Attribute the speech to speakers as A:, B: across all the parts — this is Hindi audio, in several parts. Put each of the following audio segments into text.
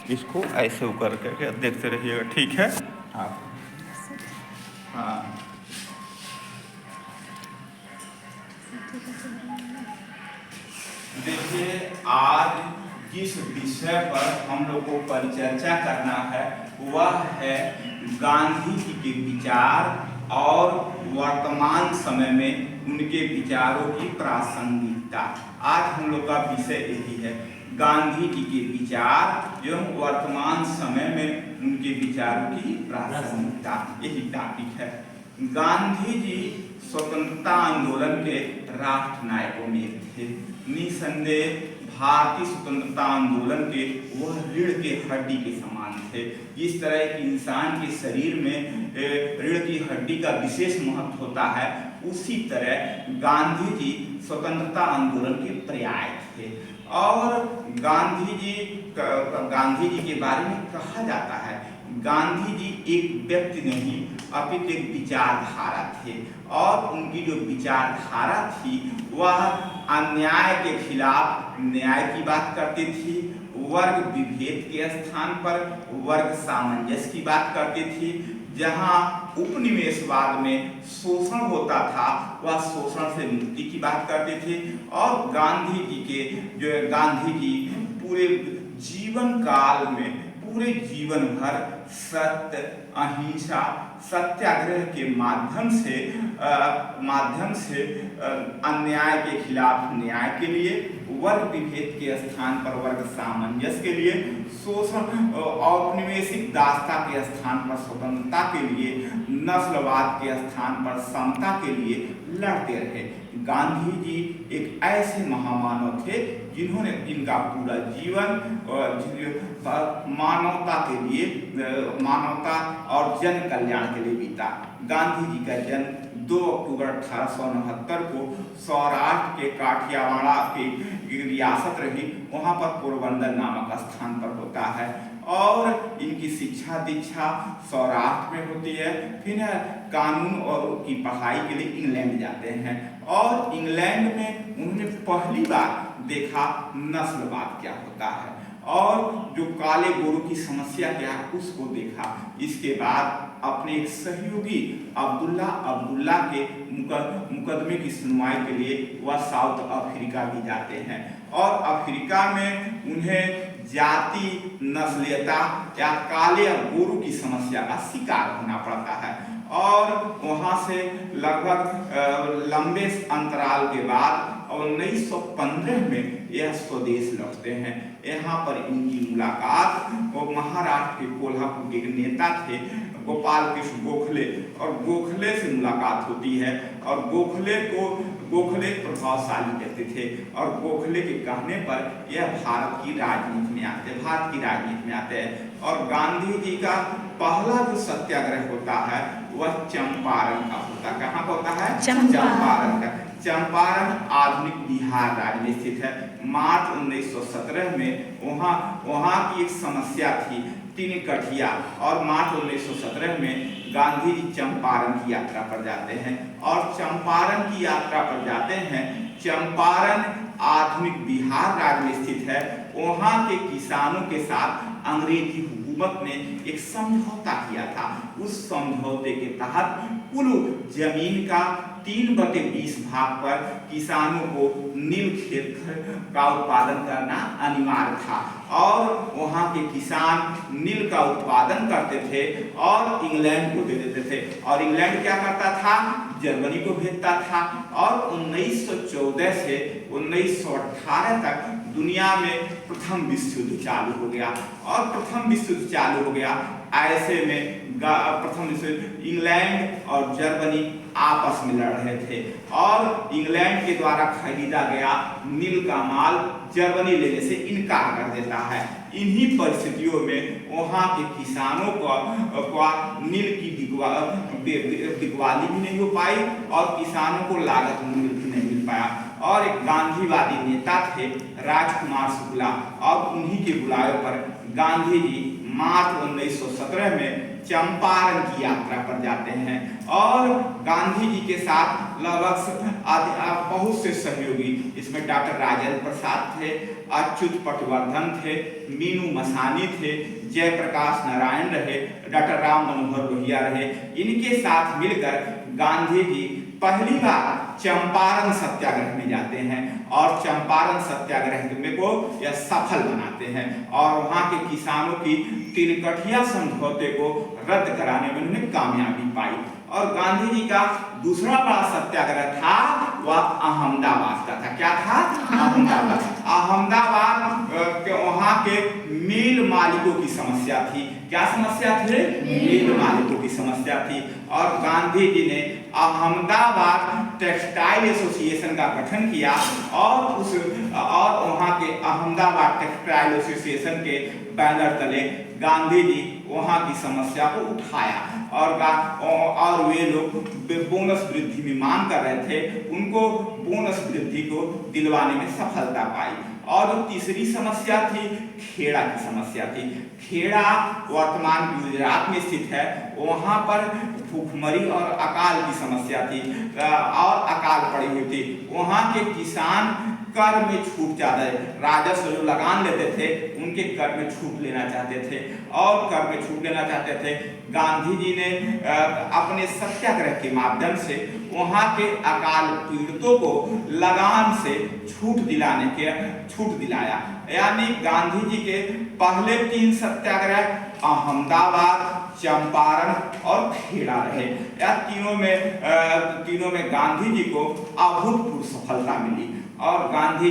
A: इसको ऐसे ऊपर करके देखते रहिएगा, ठीक है आप। हाँ, देखिए आज जिस विषय पर हम लोग को परिचर्चा करना है वह है गांधी जी के विचार और वर्तमान समय में उनके विचारों की प्रासंगिकता। आज हम लोग का विषय यही है, गांधी जी के विचार एवं वर्तमान समय में उनके विचारों की प्रासंगिकता, यही टॉपिक है। गांधी जी स्वतंत्रता आंदोलन के राष्ट्र नायकों में एक थे। निसंदेह भारतीय स्वतंत्रता आंदोलन के वह रीढ़ के हड्डी के समान थे। जिस तरह एक इंसान के शरीर में रीढ़ की हड्डी का विशेष महत्व होता है, उसी तरह गांधी जी स्वतंत्रता आंदोलन के पर्याय थे। और गांधी जी के बारे में कहा जाता है, गांधी जी एक व्यक्ति नहीं अपितु एक विचारधारा थे। और उनकी जो विचारधारा थी वह अन्याय के खिलाफ न्याय की बात करती थी, वर्ग विभेद के स्थान पर वर्ग सामंजस्य की बात करती थी। जहां उपनिवेशवाद में शोषण होता था वह शोषण से मुक्ति की बात करते थे। और गांधी जी पूरे जीवन काल में पूरे जीवन भर सत्य, अहिंसा, सत्याग्रह के माध्यम से अन्याय के खिलाफ न्याय के लिए, वर्ग विभेद के स्थान पर वर्ग सामंजस्य के लिए, शोषण औपनिवेशिक दासता के स्थान पर स्वतंत्रता के लिए, नस्लवाद के स्थान पर समता के लिए लड़ते रहे। गांधी जी एक ऐसे महामानव थे जिनका पूरा जीवन मानवता के लिए, मानवता और जन कल्याण के लिए बीता। गांधी जी का जन्म 2 अक्टूबर 1869 को सौराष्ट्र के काठियावाड़ की रियासत रही, वहाँ पर पोरबंदर नामक स्थान पर होता है। और इनकी शिक्षा दीक्षा सौराष्ट्र में होती है। फिर कानून और की पढ़ाई के लिए इंग्लैंड जाते हैं। और इंग्लैंड में उन्होंने पहली बार देखा नस्लवाद क्या होता है और जो काले गोरों की समस्या क्या है उसको देखा। इसके बाद अपने एक सहयोगी अब्दुल्ला के मुकदमे की सुनवाई के लिए वह साउथ अफ्रीका भी जाते हैं। और अफ्रीका में उन्हें जाति, नस्लीयता या काले और गोरों की समस्या का शिकार होना पड़ता है। और वहाँ से लगभग लंबे अंतराल के बाद 1915 में यह स्वदेश लौटते हैं। यहाँ पर इनकी मुलाकात वो महाराष्ट्र के कोल्हापुर के एक नेता थे गोपाल कृष्ण गोखले, और गोखले से मुलाकात होती है। और गोखले प्रभावशाली व्यक्ति थे और गोखले के कहने पर यह भारत की राजनीति में आते हैं। और गांधी जी का पहला जो सत्याग्रह होता है वह चंपारण का होता है। कहाँ का होता है? चंपारण का। चंपारण आधुनिक बिहार राज्य में स्थित है। मार्च 1917 में वहाँ की एक समस्या थी तिनकठिया, और मार्च 1917 में गांधी जी चंपारण की यात्रा पर जाते हैं। और चंपारण की यात्रा पर जाते हैं। चंपारण आधुनिक बिहार राज्य में स्थित है। वहाँ के किसानों के साथ अंग्रेजी हुकूमत ने एक समझौता किया था। उस समझौते के तहत कुल जमीन का 3/20 भाग पर किसानों को नील क्षेत्र का उत्पादन करना अनिवार्य था। और वहाँ के किसान नील का उत्पादन करते थे और इंग्लैंड को दे देते थे। और इंग्लैंड क्या करता था? जर्मनी को भेजता था। और 1914 से 1918 तक दुनिया में प्रथम विश्व युद्ध चालू हो गया। और प्रथम विश्व युद्ध चालू हो गया, ऐसे में प्रथम विश्व इंग्लैंड और जर्मनी आपस में लड़ रहे थे। और इंग्लैंड के द्वारा खरीदा गया नील का माल जर्मनी लेने से इनकार कर देता है। इन्हीं परिस्थितियों में वहाँ के किसानों को नील की बिकवाली भी नहीं हो पाई और किसानों को लागत मूल्य भी नहीं मिल पाया। और एक गांधीवादी नेता थे राजकुमार शुक्ला, और उन्हीं के बुलावे पर गांधी जी मार्च 1917 में चंपारण की यात्रा पर जाते हैं। और गांधी जी के साथ लगभग बहुत से सहयोगी इसमें डॉक्टर राजेंद्र प्रसाद थे, अच्युत पटवर्धन थे, मीनू मसानी थे, जयप्रकाश नारायण रहे, डॉक्टर राम मनोहर लोहिया रहे। इनके साथ मिलकर गांधी जी पहली बार चंपारण सत्याग्रह में जाते हैं और चंपारण सत्याग्रह में को यह सफल बनाते हैं और वहां के किसानों की तिनकठिया समझौते को रद्द कराने में उन्होंने कामयाबी पाई। और गांधी जी का दूसरा बड़ा सत्याग्रह था वह अहमदाबाद का था। क्या था? अहमदाबाद। अहमदाबाद के वहां के मिल मालिकों की समस्या थी। क्या समस्या थी? मिल मालिकों की समस्या थी और गांधी जी ने अहमदाबाद टेक्सटाइल एसोसिएशन का गठन किया और वहां के अहमदाबाद टेक्सटाइल एसोसिएशन के बैनर तले गांधी जी वहां की समस्या को उठाया और वे लोग बोनस वृद्धि में मांग कर रहे थे, उनको बोनस वृद्धि को दिलवाने में सफलता पाई। और तीसरी समस्या थी खेड़ा की समस्या थी। खेड़ा वर्तमान गुजरात में स्थित है, वहां पर भूखमरी और अकाल की समस्या थी और अकाल पड़ी हुई थी। वहां के किसान कर में छूट ज्यादा है, राजस्व जो लगान लेते थे उनके कर में छूट लेना चाहते थे और कर में छूट लेना चाहते थे। गांधी जी ने अपने सत्याग्रह के माध्यम से वहां के अकाल पीड़ितों को लगान से छूट दिलाया। यानी गांधी जी के पहले 3 सत्याग्रह अहमदाबाद, चंपारण और खेड़ा रहे। या तीनों में गांधी जी को अभूतपूर्व सफलता मिली और गांधी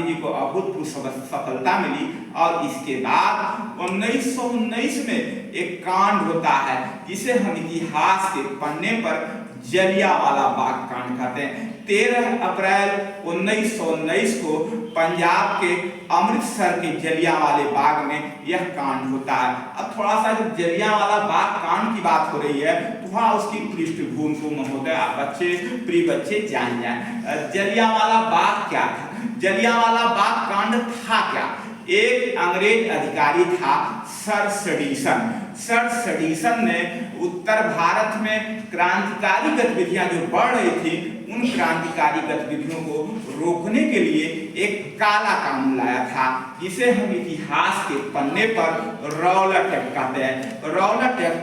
A: जी को अभूतपूर्व सफलता मिली। और इसके बाद 1919 में एक कांड होता है जिसे हम इतिहास के पन्ने पर जलियांवाला बाग कांड कहते हैं। 13 अप्रैल 1919 को पंजाब के अमृतसर के जलियांवाले बाग में यह कांड होता है। अब थोड़ा सा जब जलियांवाला बाग कांड की बात हो रही है थोड़ा उसकी पृष्ठभूमि को महोदय प्रिय बच्चे जान जाए। जलियांवाला बाग क्या था? जलियांवाला बाग कांड था क्या? एक अंग्रेज अधिकारी था सर सडिसन ने उत्तर भारत में क्रांतिकारी गतिविधियां जो बढ़ रही थी उन क्रांतिकारी गतिविधियों को रोकने के लिए एक काला कानून लाया था जिसे हम इतिहास के पन्ने पर रौलट एक्ट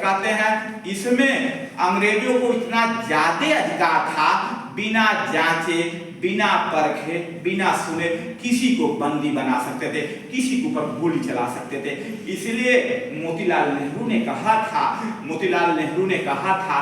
A: कहते हैं। इसमें अंग्रेजों को इतना ज्यादा अधिकार था, बिना जांचे, बिना परखे, बिना सुने किसी को बंदी बना सकते थे, किसी के ऊपर गोली चला सकते थे। इसलिए मोतीलाल नेहरू ने कहा था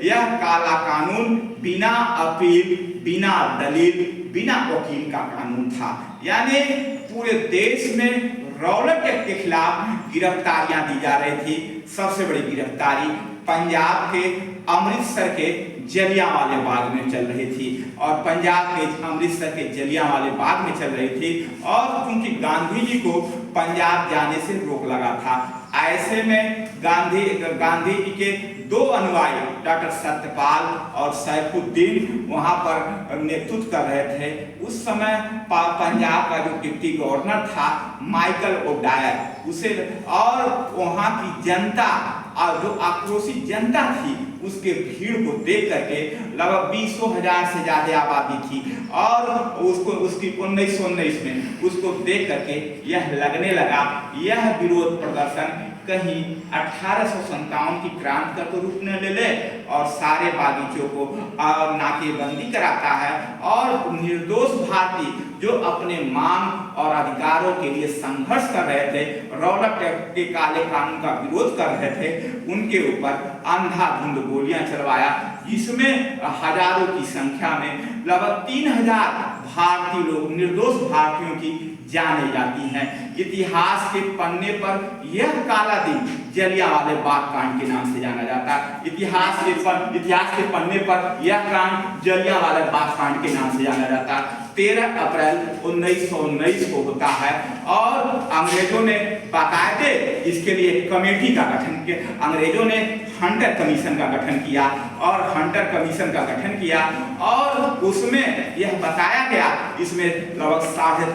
A: यह काला कानून बिना अपील, बिना दलील, बिना वकील का कानून था। यानी पूरे देश में रौलट एक्ट के खिलाफ गिरफ्तारियां दी जा रही थी। सबसे बड़ी गिरफ्तारी पंजाब के अमृतसर के जलियांवाले बाग में चल रही थी और पंजाब के अमृतसर के जलियांवाले बाग में चल रही थी और क्योंकि गांधी जी को पंजाब जाने से रोक लगा था, ऐसे में गांधी जी के 2 अनुयायी डॉक्टर सत्यपाल और सैफुद्दीन वहां पर नेतृत्व कर रहे थे। उस समय पंजाब का जो डिप्टी गवर्नर था माइकल ओडायर उसे और वहां की जनता और जो आक्रोशित जनता थी उसके भीड़ को देख करके लगभग 20,000 से ज्यादा आबादी थी और उसकी 1919 में उसको देख करके यह लगने लगा यह विरोध प्रदर्शन कहीं 1857 की क्रांति का तो रूप न ले और सारे बागीचों को नाकेबंदी कराता है और निर्दोष भारतीय जो अपने मांग और अधिकारों के लिए संघर्ष कर रहे थे, रौलट एक्ट के काले कानून का विरोध कर रहे थे, उनके ऊपर अंधाधुंध गोलियां चलवाया जिसमें हजारों की संख्या में लगभग 3000 भारतीय लोग, निर्दोष भारतीयों की जाने जाती हैं। इतिहास के पन्ने पर यह काला दिन जलियांवाले बाग कांड के नाम से जाना जाता है। इतिहास के पन्ने पर यह कांड जलियांवाले बाग कांड के नाम से जाना जाता है। 13 अप्रैल 1919 को होता है और अंग्रेजों ने बाकायदे इसके लिए कमेटी का गठन किया। अंग्रेजों ने हंटर कमीशन का गठन किया और हंटर कमीशन का गठन किया और उसमें यह बताया गया, इसमें लगभग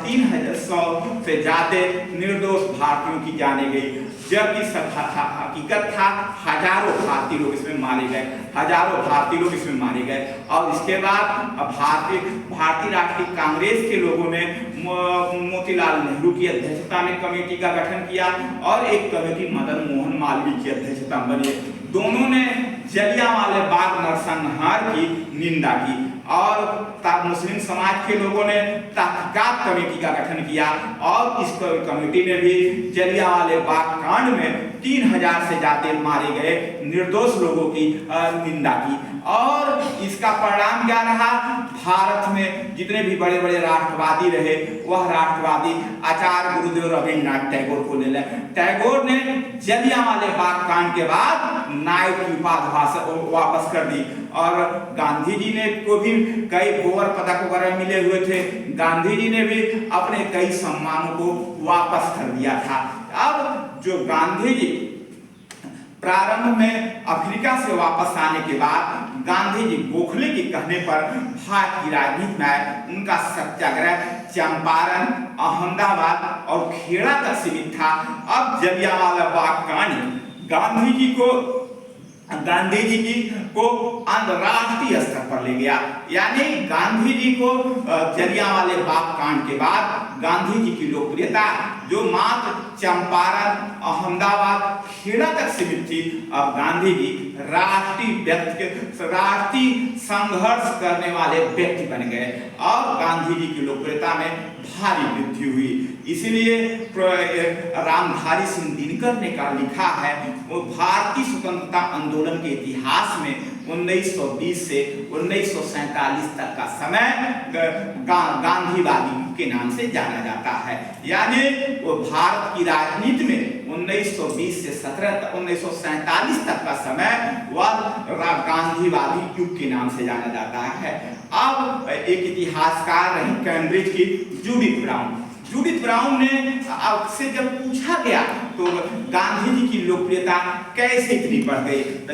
A: 350 से ज्यादा निर्दोष भारतीयों की जाने गई, जबकि हकीकत था हजारों भारतीय लोग इसमें मारे गए, हजारों भारतीय लोग इसमें मारे गए। और इसके बाद भारतीय राष्ट्रीय कांग्रेस के लोगों ने मोतीलाल नेहरू की अध्यक्षता में कमेटी का गठन किया और एक कमेटी मदन मोहन मालवीय की अध्यक्षता में बनी। दोनों ने जलियांवाला बाग नरसंहार की निंदा की और मुस्लिम समाज के लोगों ने तहकीकात कमेटी का गठन किया और इस कमेटी ने भी जलियांवाला बाग कांड में 3000 से ज्यादा मारे गए निर्दोष लोगों की निंदा की। और इसका परिणाम क्या रहा? भारत में जितने भी बड़े बड़े राष्ट्रवादी रहे, वह राष्ट्रवादी आचार्य गुरुदेव रविन्द्रनाथ टैगोर को ले लें। टैगोर ने जलियांवाला बाग कांड के बाद नायक की उपाधि वापस कर दी और गांधी जी ने को भी कई भोवर पदक वगैरह मिले हुए थे, गांधी जी ने भी अपने कई सम्मानों को वापस कर दिया था। अब जो गांधी जी प्रारंभ में अफ्रीका से वापस आने के बाद गांधी जी गोखले के कहने पर भारत की राजनीति में आए। उनका सत्याग्रह चंपारण, अहमदाबाद और खेड़ा तक सीमित था। अब जलियांवाला बाग कांड गांधी जी को अंतरराष्ट्रीय स्तर पर ले गया। यानी गांधी जी को जलियांवाला बाग कांड के बाद गांधी जी की लोकप्रियता जो मात्र चंपारण, अहमदाबाद, खेड़ा तक सीमित थी, अब गांधी जी राष्ट्रीय संघर्ष करने वाले व्यक्ति बन गए और गांधी जी की लोकप्रियता में भारी वृद्धि हुई। इसीलिए रामधारी सिंह दिनकर ने का लिखा है, वो भारतीय स्वतंत्रता आंदोलन के इतिहास में 1920 से 1947 तक का समय गांधीवादी के नाम से जाना जाता है। यानी वो भारत की राजनीति में 1920 से 1947 तक का समय वह गांधीवादी युग के नाम से जाना जाता है। अब एक इतिहासकार रही कैम्ब्रिज की जूडिथ ब्राउन ने से जब पूछा गया तो गांधी जी की लोकप्रियता कैसे इतनी बढ़ गई, तो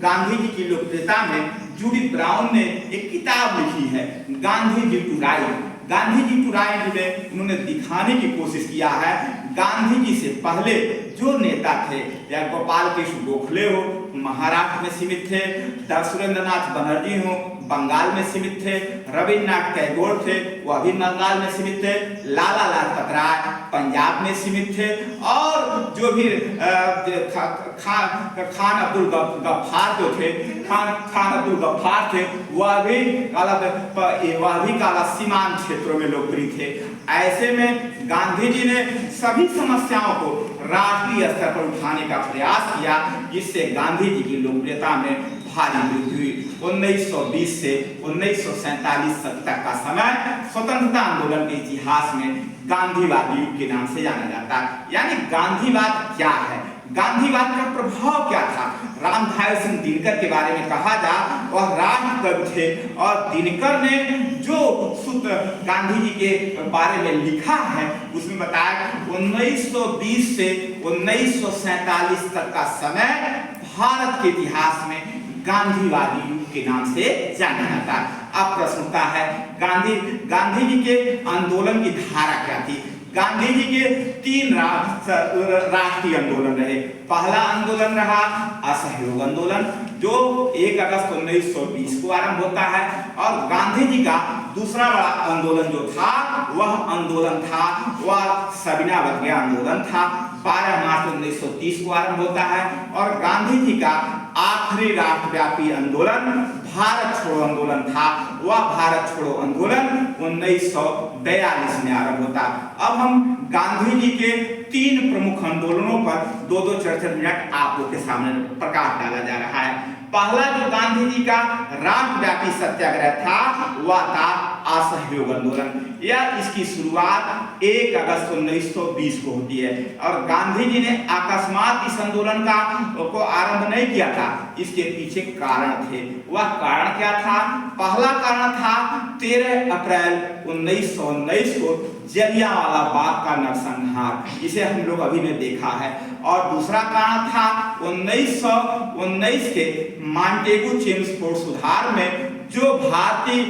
A: गांधी जी की लोकप्रियता में जूडिथ ब्राउन ने एक किताब लिखी है, Gandhi ji to write. Gandhi ji to write में उन्होंने दिखाने की कोशिश किया है गांधी जी से पहले जो नेता थे, या गोपाल कृष्ण गोखले हो महाराष्ट्र में सीमित थे, सुरेंद्रनाथ बनर्जी हो बंगाल में सीमित थे, रविन्द्रनाथ टैगोर थे वह भी बंगाल में सीमित थे, लाला लाजपत राय पंजाब में सीमित थे और जो भी खान अब्दुल गफ्फार जो थे खान अब्दुल गफ्फार थे वह भी काला सीमांत क्षेत्रों में लोकप्रिय थे। ऐसे में गांधी जी ने सभी समस्याओं को राष्ट्रीय स्तर पर उठाने का प्रयास किया, जिससे गांधी जी की लोकप्रियता में भारी वृद्धि हुई। 1920 से 1947 तक का समय स्वतंत्रता आंदोलन के इतिहास में गांधीवादी युग के नाम से जाना जाता है। यानी गांधीवाद क्या है, गांधीवाद का प्रभाव क्या था? रामधारी सिंह दिनकर के बारे में कहा जा, वह राष्ट्रकवि थे और दिनकर ने जो गांधी जी के बारे में लिखा है उसमें बताया 1920 से 1947 तक का समय भारत के इतिहास में गांधीवादी युग के नाम से जाना जाता है। अब प्रश्न उठता है गांधी जी के आंदोलन की धारा क्या थी? गांधी जी के 3 राष्ट्रीय आंदोलन रहे। पहला आंदोलन रहा असहयोग आंदोलन जो 1 अगस्त 1920 को आरंभ होता है और गांधी जी का दूसरा बड़ा आंदोलन जो था वह सविनय अवज्ञा आंदोलन था, 12 मार्च 1930 को आरंभ होता है और गांधी जी का आखिरी राष्ट्रव्यापी आंदोलन भारत छोड़ो आंदोलन था, वह भारत छोड़ो आंदोलन 1942 में आरंभ होता। अब हम गांधी जी के 3 प्रमुख आंदोलनों पर 2-2 चर्चा मिनट आप लोग के सामने प्रकाश डाला जा रहा है। पहला जो गांधी जी का राष्ट्रव्यापी सत्याग्रह था वह था असहयोग आंदोलन, या इसकी शुरुआत 1 अगस्त 1920 को होती है। और गांधी जी ने अकस्मात इस आंदोलन को आरंभ नहीं किया था, इसके पीछे कारण थे। वह कारण क्या था? पहला कारण था 13 अप्रैल 1919 को जलियांवाला बाग का नरसंहार, इसे हम लोग अभी ने देखा है। और दूसरा कारण था 1919 के मॉन्टेगू चेम्सफोर्ड सुधार में, जो भारतीय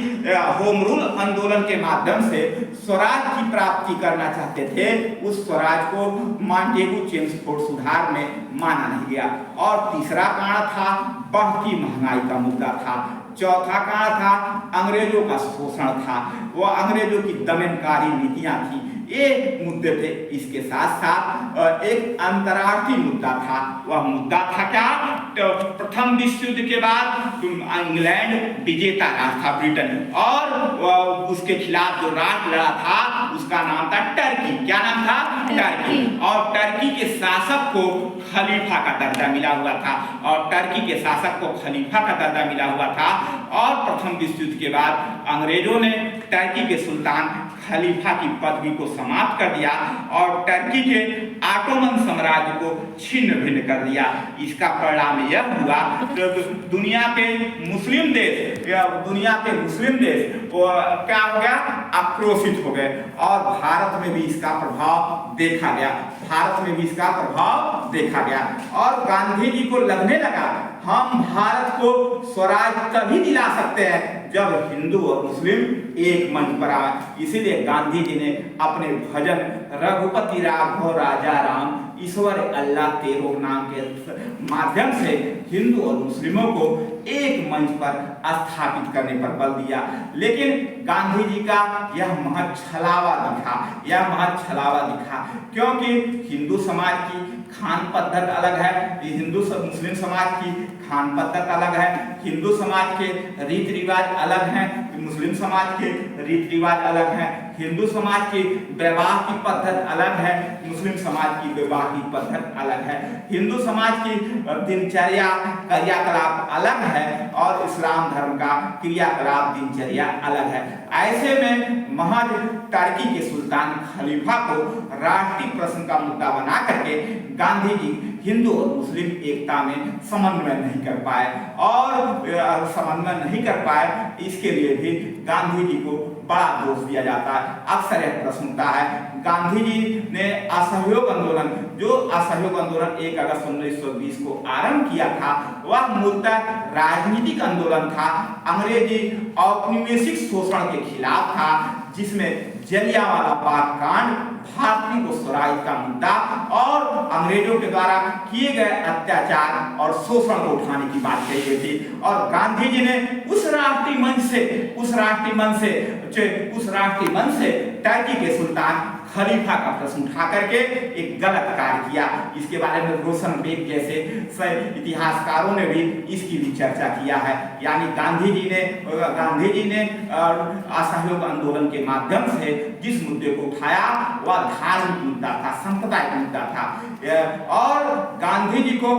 A: होम रूल आंदोलन के माध्यम से स्वराज की प्राप्ति करना चाहते थे, उस स्वराज को मॉन्टेगू चेम्सफोर्ड सुधार में माना नहीं गया। और तीसरा कारण था बढ़ती महंगाई का मुद्दा था। चौथा कारण था अंग्रेजों का शोषण था, वो अंग्रेजों की दमनकारी नीतियां थी, ये मुद्दे थे। इसके साथ साथ एक अंतर्राष्ट्रीय मुद्दा था। वह मुद्दा था क्या? तो प्रथम विश्व युद्ध के बाद इंग्लैंड विजेता राष्ट्र था, ब्रिटेन, और उसके खिलाफ जो राष्ट्र लड़ा था उसका नाम था टर्की। क्या नाम था? टर्की। और टर्की के शासक को खलीफा का दर्जा मिला हुआ था, और टर्की के शासक को खलीफा का दर्जा मिला हुआ था। और प्रथम विश्व युद्ध के बाद अंग्रेजों ने टर्की के सुल्तान खलीफा की पदवी को समाप्त कर दिया और टर्की के ऑटोमन साम्राज्य को छिन्न भिन्न कर दिया। इसका परिणाम यह हुआ कि दुनिया के मुस्लिम देश क्या हो गया? आक्रोशित हो गए, और भारत में भी इसका प्रभाव देखा गया। और गांधी जी को लगने लगा हम भारत को स्वराज तभी दिला सकते हैं जब हिंदू और मुस्लिम एक मंच पर आए। इसीलिए गांधी जी ने अपने भजन रघुपति राघव राजा राम ईश्वर अल्लाह तेरो नाम के माध्यम से हिंदू और मुस्लिमों को एक मंच पर स्थापित करने पर बल दिया। लेकिन गांधी जी का यह महज छलावा दिखा, क्योंकि हिंदू समाज की खान पद्धति अलग है, मुस्लिम समाज की खान पद्धति अलग है, हिंदू समाज के रीति रिवाज अलग हैं, मुस्लिम समाज के रीति रिवाज अलग हैं, हिंदू समाज की विवाह की पद्धति अलग है, मुस्लिम समाज की विवाह की पद्धति अलग है, हिंदू समाज की दिनचर्या क्रियाकलाप अलग है और इस्लाम धर्म का क्रियाकलाप दिनचर्या अलग है। ऐसे में महज टर्की के सुल्तान खलीफा को राष्ट्रीय प्रश्न का मुद्दा बना करके गांधी जी हिंदू और मुस्लिम एकता में समन्वय नहीं कर पाए। इसके लिए भी गांधी जी को बड़ा दोष दिया जाता है। अक्सर यह प्रश्न उठता है, गांधी जी ने असहयोग आंदोलन 1 अगस्त 1920 को आरंभ किया था, वह मूलतः राजनीतिक आंदोलन था, अंग्रेजी औपनिवेशिक शोषण के खिलाफ था, जिसमें जलियांवाला बाग कांड, भारतीय को स्वराज का मुद्दा और अंग्रेजों के द्वारा किए गए अत्याचार और शोषण को उठाने की बात कही गई थी। और गांधी जी ने उस राष्ट्रीय मंच से टर्की के सुल्तान खलीफा का प्रश्न उठा करके एक गलत कार्य किया। इसके बारे में रोशनबेग जैसे इतिहासकारों ने भी इसकी भी चर्चा किया है। यानी गांधी जी ने असहयोग आंदोलन के माध्यम से जिस मुद्दे को उठाया वह धार्मिक मुद्दा था, सांप्रदायिक मुद्दा था। और गांधी जी को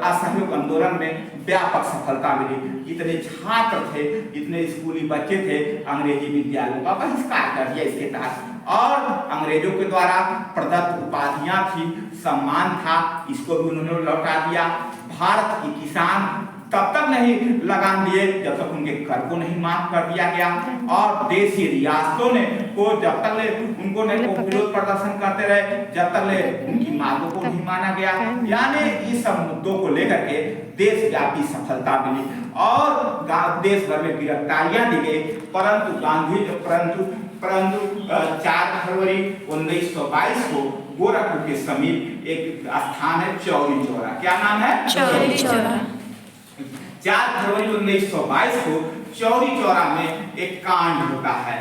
A: असहयोग आंदोलन में व्यापक सफलता मिली। इतने छात्र थे, इतने स्कूली बच्चे थे, अंग्रेजी विद्यालयों का बहिष्कार कर दिया इसके तहत। और अंग्रेजों के द्वारा प्रदत्त उपाधियां थी, सम्मान था, इसको भी उन्होंने लौटा दिया। भारत के किसान तब तक नहीं लगान दिए जब तक उनके कर को नहीं माफ कर दिया गया, और देशी रियासतों ने को जब तक उनको नहीं विरोध प्रदर्शन करते रहे, जब तक उनकी मांगों को नहीं माना गया। यानी इस सब मुद्दों को लेकर के देशव्यापी सफलता मिली और देश भर में गिरफ्तारियां दी गई। परंतु 4 फरवरी 1922 को गोरखपुर के समीप एक स्थान है चौरी चौरा। क्या नाम है? चौरी चौरा। 4 फरवरी 1922 को चौरी चौरा में एक कांड होता है,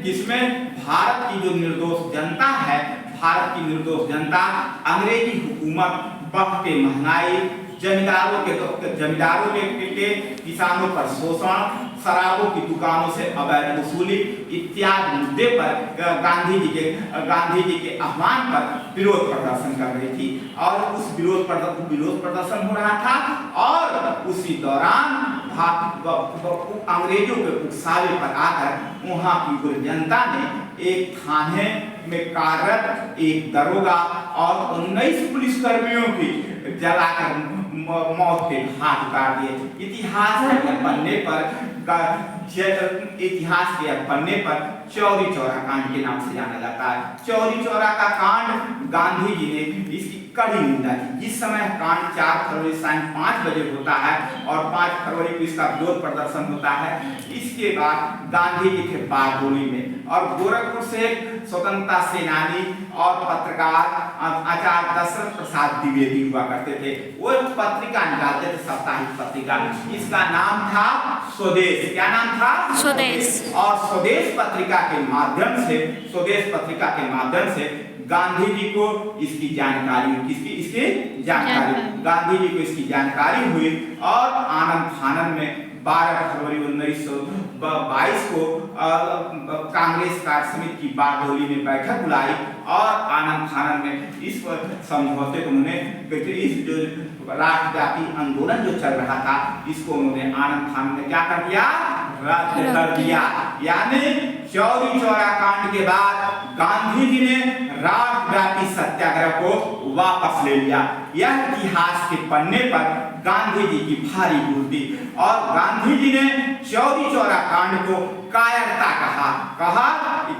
A: जिसमें भारत की जो निर्दोष जनता अंग्रेजी हुकूमत, बढ़ते महंगाई, जमींदारों के किसानों पर शोषण, शराबों की दुकानों से अवैध वसूली इत्यादि मुद्दे पर गांधी जी के आह्वान पर विरोध प्रदर्शन कर रही थी। और उस विरोध प्रदर्शन हो रहा था और उसी दौरान अंग्रेजों के उकसावे पर आकर वहाँ की पूरी जनता ने एक थाने में कार्यरत एक दरोगा और 19 पुलिसकर्मियों की जलाकर मौत के घाट उतार दिए। इतिहास के पन्ने पर चौरी चौरा कांड के नाम से जाना जाता है। चौरी चौरा का कांड गांधी जी ने इसकी कड़ी निंदा की। जिस समय कांड 4 फरवरी शाम 5 बजे होता है और 5 फरवरी को इसका विरोध प्रदर्शन होता है। इसके बाद गांधी जी थे बारडोली में और गोरखपुर से स्वतंत्रता सेनानी और पत्रकार आचार्य दशरथ प्रसाद द्विवेदी हुआ करते थे। वो पत्रिका निकालते थे, साप्ताहिक पत्रिका। इसका नाम था स्वदेश। क्या नाम था?
B: स्वदेश।
A: और स्वदेश पत्रिका के माध्यम से गांधी जी को इसकी जानकारी गांधी जी को इसकी जानकारी हुई और आनंद फानन में 12 फरवरी 1922 को कांग्रेस कार्य समिति की बारडोली में बैठक बुलाई और आनंद फानन में इस समझौते को उन्होंने इस जो राष्ट्रव्यापी आंदोलन जो चल रहा था इसको उन्होंने आनंद फानन में क्या कर दिया? रद्द कर दिया। यानी चौरी चौरा कांड के बाद गांधी जी ने राष्ट्रव्यापी सत्याग्रह को वापस ले लिया। यह इतिहास के पन्ने पर गांधी जी की भारी भूल और गांधी जी ने चौरी चौरा कांड को कायरता कहा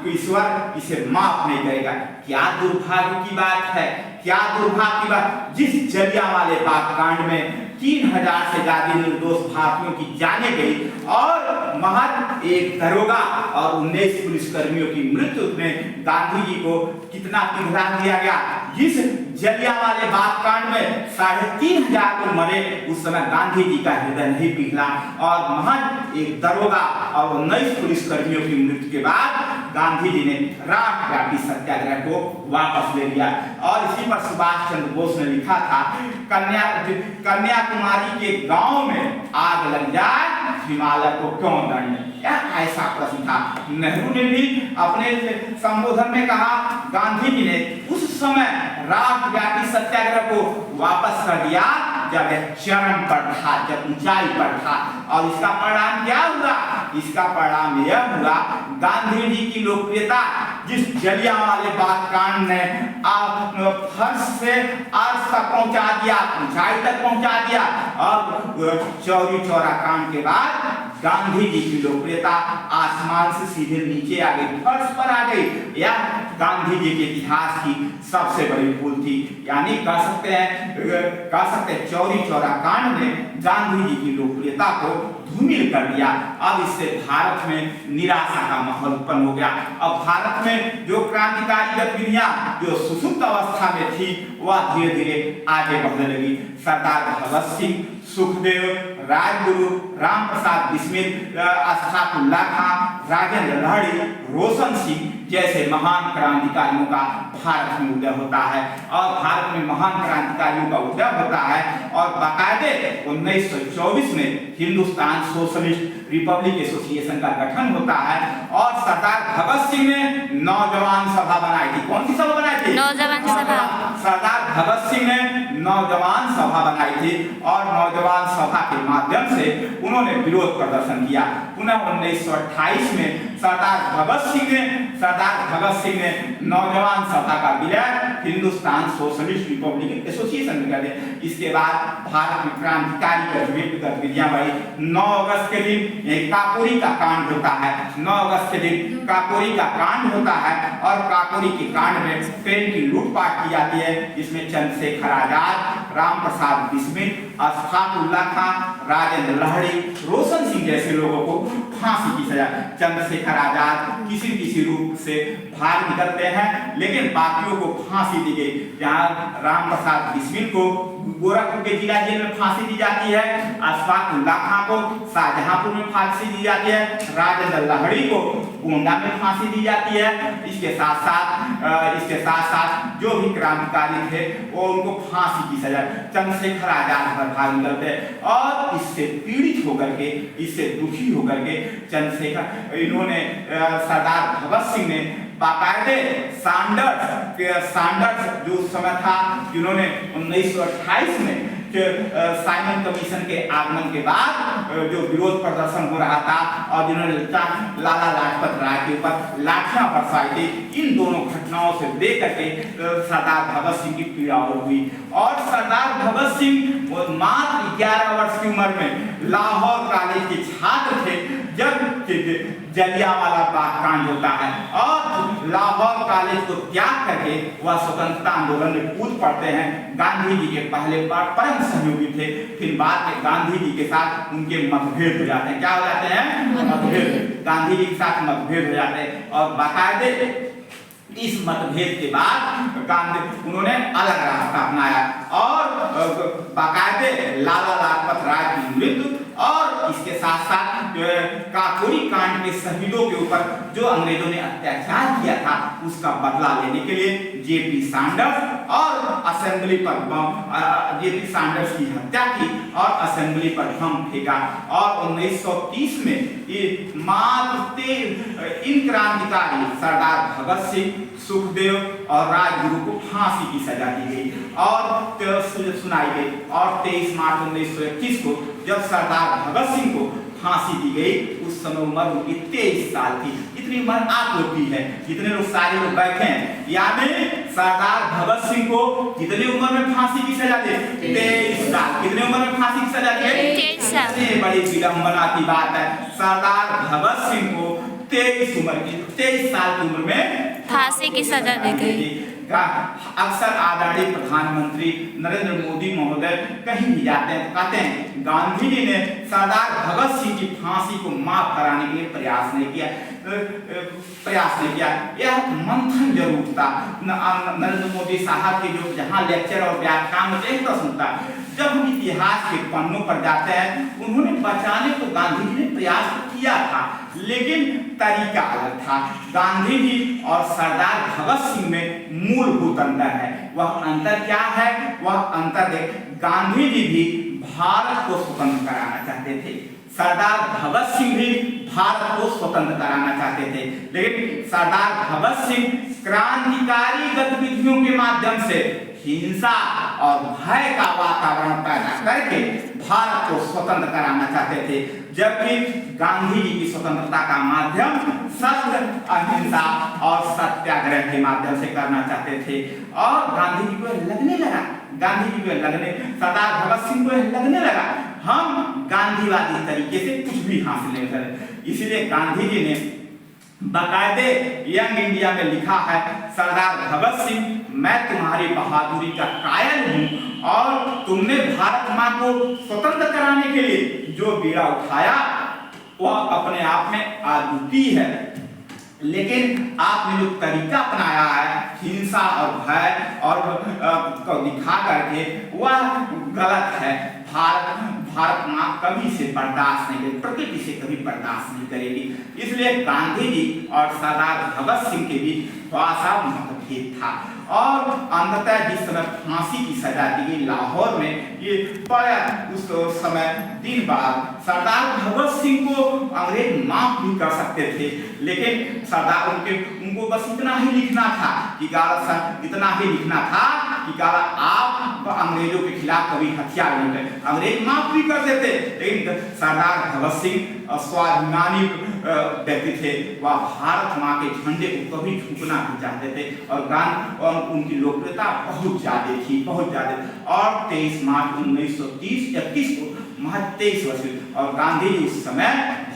A: ईश्वर इसे माफ नहीं करेगा। क्या दुर्भाग्य की बात है, क्या दुर्भाग्य की बात। जिस जलियांवाले बाग कांड में 3000 से ज्यादा निर्दोष भारतीयों की जाने गई और महज एक दरोगा और 19 पुलिसकर्मियों की मृत्यु में गांधी जी को कितना पिघला दिया गया। जिस जलियांवाले बाग कांड में 3500 लोग मरे, उस समय गांधी जी का हृदय नहीं पिघला और महज एक दरोगा और 19 पुलिसकर्मियों की मृत्यु के बाद गांधी जी ने राष्ट्रव्यापी सत्याग्रह को वापस ले लिया। और इसी पर सुभाष चंद्र बोस ने लिखा था, कन्याकुमारी के गांव में आग लग जाए, हिमालय को क्यों दंड। यह ऐसा प्रश्न था। नेहरू ने भी अपने संबोधन में कहा, गांधी जी ने उस समय राष्ट्रव्यापी सत्याग्रह को वापस कर दिया जब यह चरम पर था, जब ऊंचाई पर था। और इसका परिणाम क्या हुआ? इसका परिणाम यह हुआ, गांधी जी की लोकप्रियता जिस जलियांवाले बाग कांड ने फर्श से अर्श तक पहुंचा दिया, ऊंचाई तक पहुंचा दिया, और चौरी चौरा कांड के बाद गांधी जी की लोकप्रियता आसमान से सीधे नीचे आ गई, फर्श पर आ गई। यह गांधी जी के इतिहास की सबसे बड़ी भूल थी। यानी कह सकते हैं चौरी चौरा कांड ने गांधी जी की लोकप्रियता को धूमिल कर दिया। अब इससे भारत में निराशा का माहौल उत्पन्न हो गया। अब भारत में जो क्रांतिकारी गतिविधियां जो सुसुप्त अवस्था में थी वह धीरे धीरे आगे बढ़ने लगी। सरदार भगत सिंह, सुखदेव, राजगुरु, राम प्रसाद बिस्मिल, अशफाक उल्लाह खां, राजेंद्र लाहिड़ी, रोशन सिंह जैसे महान क्रांतिकारियों का भारत में उदय होता है। और भारत में महान क्रांतिकारियों का उदय होता है और बाकायदे 1924 में हिंदुस्तान सोशलिस्ट रिपब्लिक एसोसिएशन का गठन होता है। और सरदार भगत सिंह ने नौजवान सभा बनाई थी। कौन सी सभा बनाई थी?
B: नौजवान सभा।
A: सरदार भगत सिंह ने नौजवान सभा बनाई थी और नौजवान सभा के माध्यम से उन्होंने विरोध प्रदर्शन किया। पुनः 1928 में सरदार भगत सिंह ने नौजवान सभा का विलय हिंदुस्तान सोशलिस्ट रिपब्लिक एसोसिएशन में कर दिया। इसके बाद भारत में क्रांतिकारी गतिविधियां बढ़ी। 9 अगस्त के दिन काकोरी का कांड होता है। 9 अगस्त के दिन काकोरी का कांड होता है और काकोरी के कांड में ट्रेन की लूटपाट की जाती है। इसमें चंद्रशेखर आजाद, राम प्रसाद बिस्मिल, अशफाक उल्लाह खां, राजेंद्र लाहिड़ी, रोशन सिंह जैसे लोगों को फांसी की सजा। चंद्रशेखर आजाद किसी रूप से भाग निकलते हैं, लेकिन बाकियों को फांसी दी गई। जहाँ राम प्रसाद बिस्मिल को गोरखपुर के जिला जेल में फांसी दी जाती है, अशफाक उल्ला खां को शाहजहांपुर में फांसी दी जाती है, राजेंद्र लाहिड़ी को गोंडा में फांसी दी जाती है। इसके साथ साथ जो भी क्रांतिकारी थे वो उनको फांसी की सजा। चंद्रशेखर आजाद पर भाग निकलते और इससे पीड़ित होकर के, इससे दुखी होकर के इन्होंने सरदार भगत सिंह ने बाकायदे सैंडर्स जो समय था, जिन्होंने 1928 में साइमन कमीशन के आगमन के बाद जो विरोध प्रदर्शन हो रहा था और जिन्होंने लाला लाजपत राय के ऊपर लाठियां बरसाई थी, इन दोनों घटनाओं से लेकर के सरदार भगत सिंह की पीड़ा और हुई। और सरदार भगत सिंह मात्र 11 वर्ष की उम्र में लाहौर कॉलेज के छात्र थे जब जलियांवाला बाग कांड होता है और लाहौर कॉलेज को त्याग करके वह स्वतंत्रता आंदोलन में कूद पड़ते हैं। गांधी जी के पहले परम सहयोगी थे, फिर बाद में गांधी जी के साथ उनके मतभेद हो जाते हैं। क्या हो जाते हैं? मतभेद। गांधी जी के साथ मतभेद हो जाते हैं और बाकायदे इस मतभेद के बाद गांधी उन्होंने अलग रास्ता अपनाया और बाकायदे लाला लाजपत राय की मृत्यु और इसके साथ साथ काकोरी कांड के शहीदों के ऊपर जो अंग्रेजों ने अत्याचार किया था उसका बदला लेने के लिए जेपी सैंडर्स और असेंबली पर जेपी सैंडर्स की हत्या की और असेंबली पर बम फेंका। और 1930 में इन क्रांतिकारी सरदार भगत सिंह, सुखदेव और राजगुरु को फांसी की सजा दी गई और सुनाई गई। और 23 मार्च 1921 को जब सरदार भगत सिंह को फांसी दी गई, उस समय उम्र उनकी 23 साल थी। इतनी उम्र आप लोग की है, जितने लोग सारे लोग बैठे हैं, यानी सरदार भगत सिंह को कितनी उम्र में फांसी की सजा दी? 23 साल। कितने उम्र में फांसी की सजा दी?
B: 23 साल।
A: इतनी बड़ी विडंबना की बात है। सरदार भगत सिंह को 23 साल की उम्र में
B: फांसी की सजा दी गई।
A: अक्सर आदरणीय प्रधानमंत्री नरेंद्र मोदी महोदय कहीं भी जाते हैं तो कहते हैं गांधी जी ने सरदार भगत सिंह की फांसी को माफ कराने के लिए प्रयास नहीं किया। यह मंथन जरूर था। नरेंद्र मोदी साहब के जो जहां लेक्चर और व्याख्यान में एक प्रश्न था, जब हम इतिहास के पन्नों पर जाते हैं, उन्होंने बचाने को गांधी जी ने प्रयास किया था, लेकिन तरीका अलग था। गांधी जी और सरदार भगत सिंह में मूलभूत अंतर है। वह अंतर क्या है? वह अंतर है, गांधी जी भी भारत को स्वतंत्र कराना चाहते थे, सरदार भगत सिंह भी भारत को स्वतंत्र कराना चाहते थे, लेकिन सरदार भगत सिंह क्रांतिकारी गतिविधियों के माध्यम से हिंसा और भय का वातावरण पैदा करके भारत को स्वतंत्र कराना चाहते थे, जबकि गांधी जी की स्वतंत्रता का माध्यम सत्य, अहिंसा और सत्याग्रह के माध्यम से करना चाहते थे। और गांधी जी को लगने लगा, सरदार भगत सिंह को लगने लगा हम गांधीवादी तरीके से कुछ भी हासिल नहीं करें। इसलिए गांधी जी ने बाकायदे यंग इंडिया में लिखा है, सरदार भगत सिंह, मैं तुम्हारी बहादुरी का कायल हूं और तुमने भारत मां को स्वतंत्र कराने के लिए जो बीड़ा उठाया वह अपने आप में अद्वितीय है, लेकिन आपने जो तरीका अपनाया है हिंसा और भय और को दिखा करके वह गलत है। भारत मां कभी से बर्दाश्त नहीं करेगी, प्रकृति से कभी बर्दाश्त नहीं करेगी। इसलिए गांधी जी और सरदार भगत सिंह के बीच थोड़ा सा मतभेद था और अंततः जिस समय फांसी की सजा दी गई लाहौर में, ये बड़ा उस समय दिन बाद सरदार भगत सिंह को अंग्रेज माफ भी कर सकते थे, लेकिन सरदार उनको बस इतना ही लिखना था कि आप अंग्रेजों के खिलाफ कभी हथियार नहीं उठाए, अंग्रेज माफ भी कर देते। लेकिन सरदार भगत सिंह स्वाभिमानी व्यक्ति थे, वह भारत मां के झंडे को कभी झुकना नहीं चाहते थे और उनकी लोकप्रियता बहुत ज्यादा थी। और 23 मार्च 1930-31 को महज 23 वर्ष और गांधी जी उस समय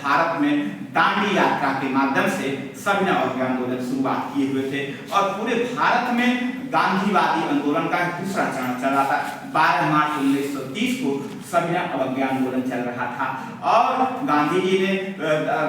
A: भारत में दांडी यात्रा के माध्यम से सविनय अवज्ञा आंदोलन शुरुआत किए हुए थे और पूरे भारत में गांधीवादी आंदोलन का दूसरा चरण चल रहा था। 12 मार्च 1930 को सविनय अवज्ञा आंदोलन चल रहा था और गांधी जी ने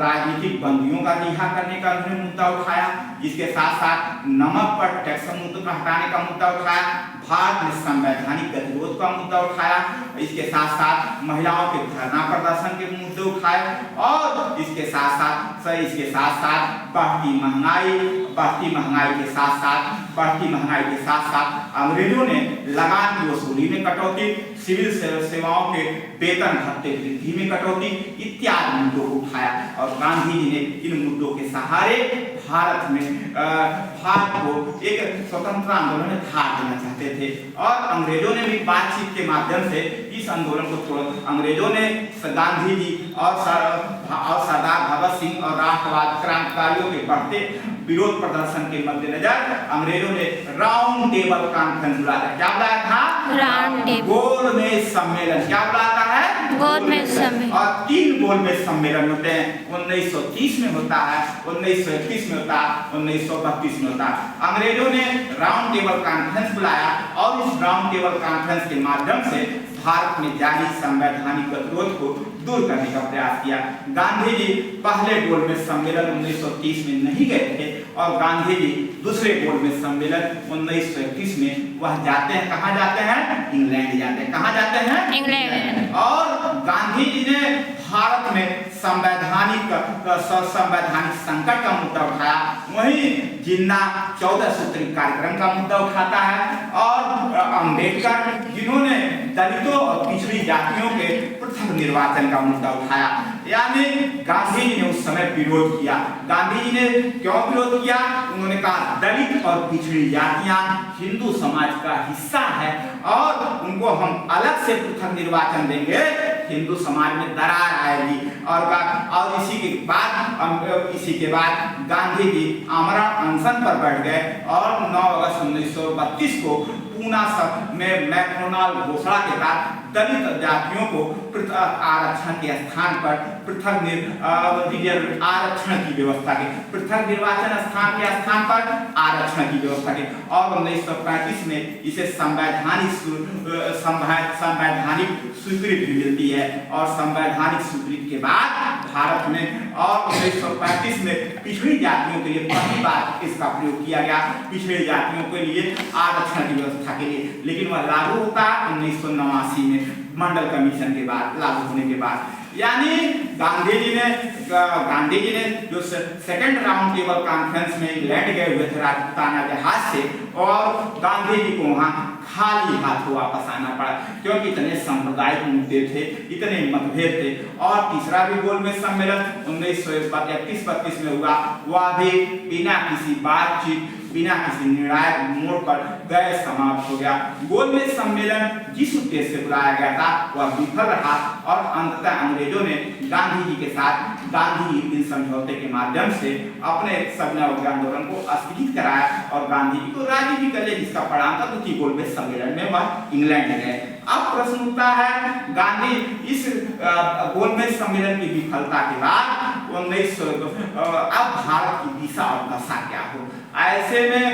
A: राजनीतिक बंदियों का रिहा करने का मुद्दा उठाया। इसके साथ साथ नमक पर टैक्स मुक्त हटाने का मुद्दा उठाया, भारत में संवैधानिक गतिरोध का मुद्दा उठाया, इसके साथ साथ महिलाओं के धरना प्रदर्शन के मुद्दे उठाए और इसके साथ साथ बढ़ती महंगाई के साथ साथ अंग्रेजों ने लगान की वसूली में कटौती, सिविल सेवाओं के वेतन भत्ते वृद्धि में कटौती इत्यादि मुद्दों को उठाया और गांधी जी ने इन मुद्दों के सहारे भारत को एक स्वतंत्र आंदोलन में धार देना चाहते थे और अंग्रेजों ने भी बातचीत के माध्यम से इस आंदोलन को छोड़ा। अंग्रेजों ने गांधी जी और सरदार भगत सिंह और राष्ट्रवाद क्रांतिकारियों के बढ़ते विरोध प्रदर्शन के मद्देनजर अंग्रेजों ने राउंड टेबल कॉन्फ्रेंस बुलाया। क्या बुलाया था?
B: राउंड टेबल
A: गोलमेज सम्मेलन। क्या बुलाता है?
B: गोलमेज सम्मेलन।
A: और 3 गोलमेज सम्मेलन होते हैं। 1930 में होता है, 1931 में होता है, 1932 में होता है। अंग्रेजों ने राउंड टेबल कॉन्फ्रेंस बुलाया और इस राउंड टेबल कॉन्फ्रेंस के माध्यम से भारत में जारी संवैधानिक गतिरोध को दूर करने का प्रयास किया। गांधी जी पहले गोलमेज सम्मेलन 1930 में नहीं गए थे और गांधी जी दूसरे गोलमेज सम्मेलन 1931 में वह जाते हैं। कहाँ जाते हैं? इंग्लैंड जाते हैं। कहाँ जाते हैं?
B: इंग्लैंड।
A: और गांधी जी ने भारत में संवैधानिक संकट का मुद्दा उठाया। वहीं जिन्ना 14 सूत्री कार्यक्रम का मुद्दा उठाता है और अंबेडकर जिन्होंने दलितों और पिछड़ी जातियों के पृथक निर्वाचन का मुद्दा उठाया। यानी गांधी जी ने उस समय विरोध किया। गांधी जी ने क्यों विरोध किया? उन्होंने कहा दलित और पिछड़ी जातियां हिंदू समाज का हिस्सा है और उनको हम अलग से पृथक निर्वाचन देंगे, हिंदू समाज में दरार आएगी। और इसी के बाद गांधी जी आमरण अनशन पर बैठ गए और 9 अगस्त 1932 को पूना में मैकडोनाल्ड घोषणा के बाद दलित जातियों को आरक्षण के स्थान पर पृथक आरक्षण की व्यवस्था की, पृथक निर्वाचन स्थान के स्थान पर आरक्षण की व्यवस्था की और 1935 में इसे संवैधानिक स्वीकृति मिलती है और संवैधानिक स्वीकृति के बाद भारत में और 1935 में पिछड़ी जातियों के लिए पहली बार इसका प्रयोग किया गया, पिछड़ी जातियों के लिए आरक्षण की व्यवस्था के लिए। लेकिन वह लागू होता है 1989 में मंडल कमीशन के बाद, लागू होने के बाद। यानी गांधी जी ने जो सेकंड राउंड टेबल कॉन्फ्रेंस में इंग्लैंड गए हुए थे राजपूताना जहाज से और गांधी जी को वहां खाली हाथ वापस आना पड़ा क्योंकि इतने सांप्रदायिक मुद्दे थे, इतने मतभेद थे। और तीसरा भी गोलमेज सम्मेलन 1931-32 में हुआ, वह भी बिना किसी बातचीत, बिना किसी निर्णायक मोड़ पर गए समाप्त हो गया। गोलमेज सम्मेलन जिस उद्देश्य से बुलाया गया था वह विफल रहा और अंततः अंग्रेजों ने गांधी जी के साथ गांधी इन समझौते के माध्यम से अपने सविनय अवज्ञा आंदोलन को स्थगित कराया और गांधी जी को राजी भी कर लिया, जिसका परिणाम था दूसरी गोलमेज सम्मेलन में वह इंग्लैंड गए। अब प्रश्न उठता है गांधी इस गोलमेज सम्मेलन की विफलता के बाद अब भारत की दिशा और दशा क्या हो। ऐसे में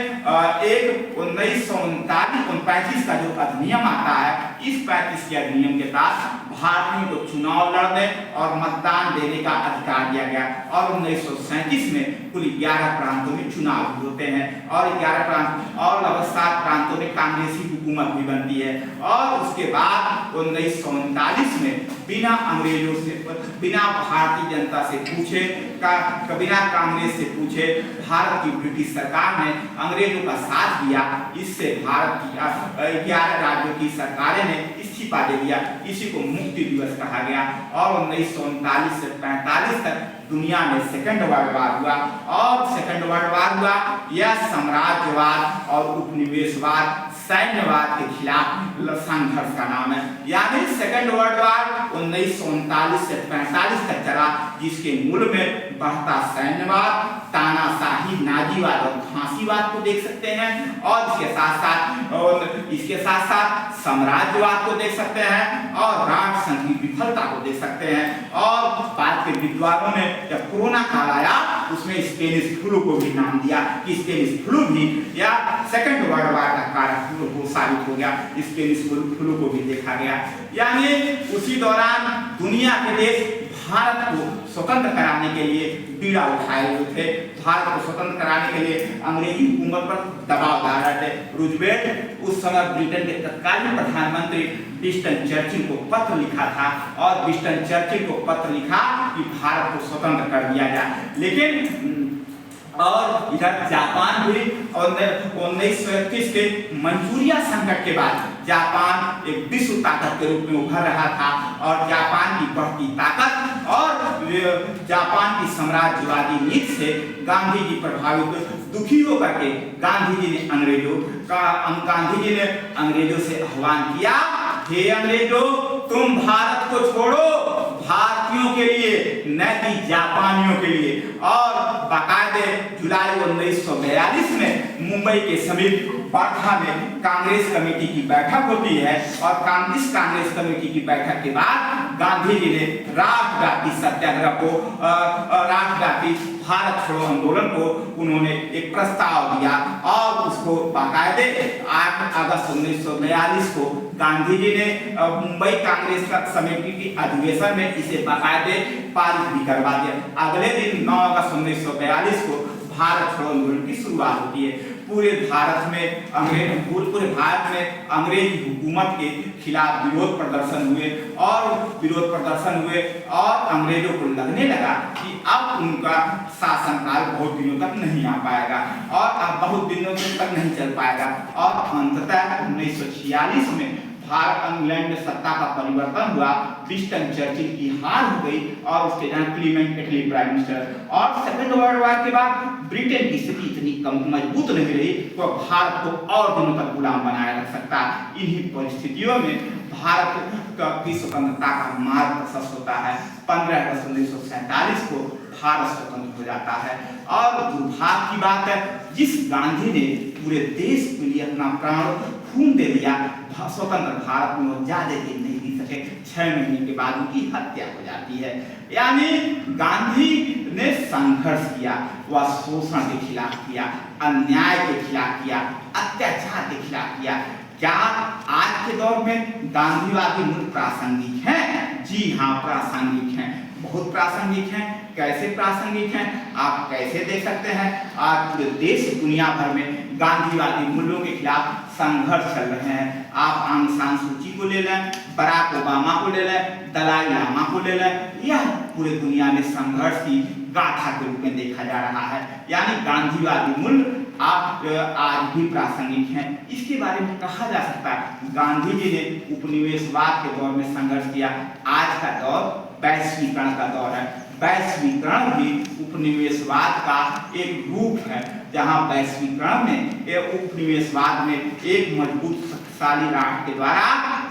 A: एक 1939-39 का जो अधिनियम आता है, इस 35 के अधिनियम के तहत भारतीयों को चुनाव लड़ने और मतदान देने का अधिकार दिया गया और 1937 में कुल 11 प्रांतों में चुनाव होते हैं और 11 प्रांत और लगभग 7 प्रांतों में कांग्रेसी हुकूमत भी बनती है। और उसके बाद 1939 में बिना अंग्रेजों से, बिना भारतीय जनता से पूछे, बिना कांग्रेस से पूछे भारत की ब्रिटिश सरकार ने अंग्रेजों का साथ दिया। इससे भारत की 11 राज्यों की सरकारें ने इस्तीफा दे दिया। इसी को मुक्ति दिवस कहा गया और 1939 से 45 तक दुनिया में सेकंड वर्ल्ड वार हुआ और सेकंड वर्ल्ड वार हुआ यह साम्राज्यवाद और उपनिवेशवाद सैन्यवाद के खिलाफ संघर्ष का नाम है। यानी सेकंड वर्ल्ड वार 1939 से 45 तक चला, जिसके मूल में बढ़ता सैन्यवाद, तानाशाही, नाजीवाद और फांसीवाद को देख सकते हैं और इसके साथ साथ साम्राज्यवाद को देख सकते हैं और राष्ट्रसंघ की विफलता को देख सकते हैं। और बाद के विद्वानों ने जब कोरोना काल आया उसमें स्पेनिश फ्लू को भी नाम दिया कि स्पेनिश फ्लू भी या सेकंड वर्ल्ड वार का कारक हो साबित हो गया। स्पेनिश फ्लू को भी देखा गया। यानी उसी दौरान दुनिया के देश भारत को स्वतंत्र कराने के लिए बीड़ा उठाए हुए थे। भारत को स्वतंत्र कराने के लिए अंग्रेजी हुकूमत पर दबाव डाल रहे थे। रूजवेल्ट उस समय ब्रिटेन के तत्कालीन प्रधानमंत्री विंस्टन चर्चिल को पत्र लिखा था और विंस्टन चर्चिल को पत्र लिखा कि भारत को स्वतंत्र कर दिया जाए। लेकिन और इधर जापान भी 1931 के मंचूरिया संकट के बाद जापान एक विश्व ताकत के रूप में उभर रहा था और जापान की बढ़ती ताकत और जापान की साम्राज्यवादी नीति से गांधी जी प्रभावित दुखी होकर के गांधी जी ने अंग्रेजों से आह्वान किया, हे अंग्रेजों, तुम भारत को छोड़ो भारतीयों के लिए न कि जापानियों के लिए। और बाकायदे जुलाई 1942 में मुंबई के समीप वर्धा में कांग्रेस कमेटी की बैठक होती है और इस कांग्रेस कमेटी की बैठक के बाद गांधी जी ने राष्ट्रव्यापी सत्याग्रह को राष्ट्रव्यापी भारत छोड़ो आंदोलन को उन्होंने एक प्रस्ताव दिया और उसको बाकायदे 8 अगस्त 1942 को गांधी जी ने मुंबई कांग्रेस समिति की अधिवेशन में इसे बाकायदे पारित भी करवा दिया। अगले दिन 9 अगस्त 1942 को भारत छोड़ो आंदोलन की शुरुआत होती है। पूरे भारत में अंग्रेजी हुकूमत के खिलाफ विरोध प्रदर्शन हुए और अंग्रेजों को लगने लगा कि अब उनका शासनकाल बहुत दिनों तक नहीं आ पाएगा और अब बहुत दिनों तक नहीं चल पाएगा और अंततः 1946 में भारत इंग्लैंड में सत्ता का परिवर्तन हुआ। विंस्टन चर्चिल की हार हो गई और उसके जगह क्लीमेंट एटली प्राइम मिनिस्टर। और सेकेंड वर्ल्ड वॉर के बाद ब्रिटेन की स्थिति इतनी मजबूत नहीं रही तो भारत को और दिनों तक गुलाम बनाए रख सकता। इन्हीं परिस्थितियों में भारत की स्वतंत्रता का मार्ग प्रशस्त होता है। 15 अगस्त 1947 को भारत स्वतंत्र हो जाता है और दुर्भाग्य की बात है, जिस गांधी ने पूरे देश के लिए अपना प्राण खून दे दिया, स्वतंत्र भारत में वो ज्यादा दिन नहीं जी सके। 6 महीने के बाद उनकी हत्या हो जाती है। यानी गांधी ने संघर्ष किया, वह शोषण के खिलाफ किया, अन्याय के खिलाफ किया, अत्याचार के खिलाफ किया। क्या आज के दौर में गांधीवादी मूल्य प्रासंगिक हैं? जी हाँ, प्रासंगिक हैं, बहुत प्रासंगिक हैं। कैसे प्रासंगिक हैं आप कैसे देख सकते हैं? आज पूरे देश दुनिया भर में गांधीवादी मूल्यों के खिलाफ संघर्ष चल रहे हैं। आप आंग सान सूची को ले लें, बराक ओबामा को ले लें, दलाई लामा को ले लें, यह पूरे दुनिया में संघर्ष की गाथा के रूप में देखा जा रहा है। यानी गांधीवादी मूल्य आप आज भी प्रासंगिक हैं। इसके बारे में कहा जा सकता है गांधी जी ने उपनिवेशवाद के दौर में संघर्ष किया। आज का दौर वैश्वीकरण का दौर है। वैश्वीकरण भी उपनिवेशवाद का एक रूप है, जहां वैश्वीकरण में उपनिवेशवाद में एक मजबूत शक्तिशाली राष्ट्र के द्वारा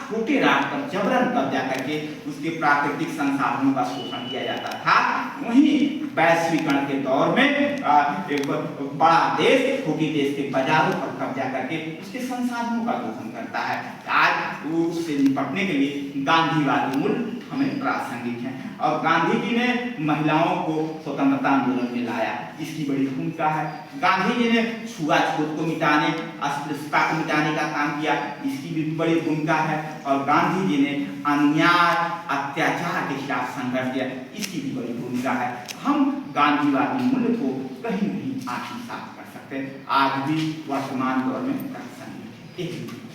A: छोटे राष्ट्र पर जबरन कब्जा करके उसके प्राकृतिक संसाधनों का शोषण किया जाता था। वहीं वैश्वीकरण के दौर में एक बड़ा देश छोटे देश के बाजारों पर कब्जा करके उसके संसाधनों का शोषण करता है। आज उससे निपटने के लिए गांधीवादी मूल्य हमें प्रासंगिक है और गांधी जी ने महिलाओं को स्वतंत्रता आंदोलन में लाया, इसकी बड़ी भूमिका है। गांधी जी ने छुआछूत को मिटाने, अस्पृश्यता को मिटाने का काम किया, इसकी भी बड़ी भूमिका है। और गांधी जी ने अन्याय अत्याचार के खिलाफ संघर्ष किया, इसकी भी बड़ी भूमिका है। हम गांधीवादी मूल्य को कहीं नहीं आत्मसात कर सकते, आज भी वर्तमान दौर में प्रासंगिक है।